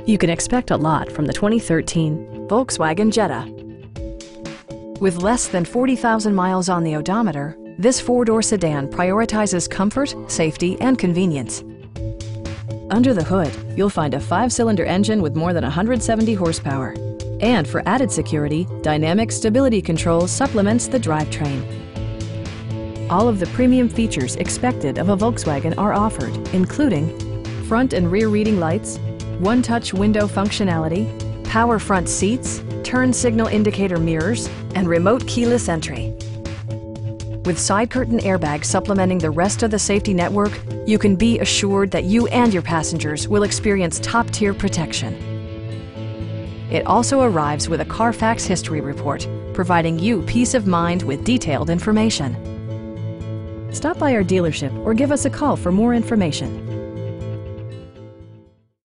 You can expect a lot from the 2013 Volkswagen Jetta. With less than 40,000 miles on the odometer, this four-door sedan prioritizes comfort, safety, and convenience. Under the hood, you'll find a 5-cylinder engine with more than 170 horsepower. And for added security, Dynamic Stability Control supplements the drivetrain. All of the premium features expected of a Volkswagen are offered, including front and rear reading lights, one-touch window functionality, power front seats, turn signal indicator mirrors, and remote keyless entry. With side curtain airbags supplementing the rest of the safety network, you can be assured that you and your passengers will experience top-tier protection. It also arrives with a Carfax history report, providing you peace of mind with detailed information. Stop by our dealership or give us a call for more information.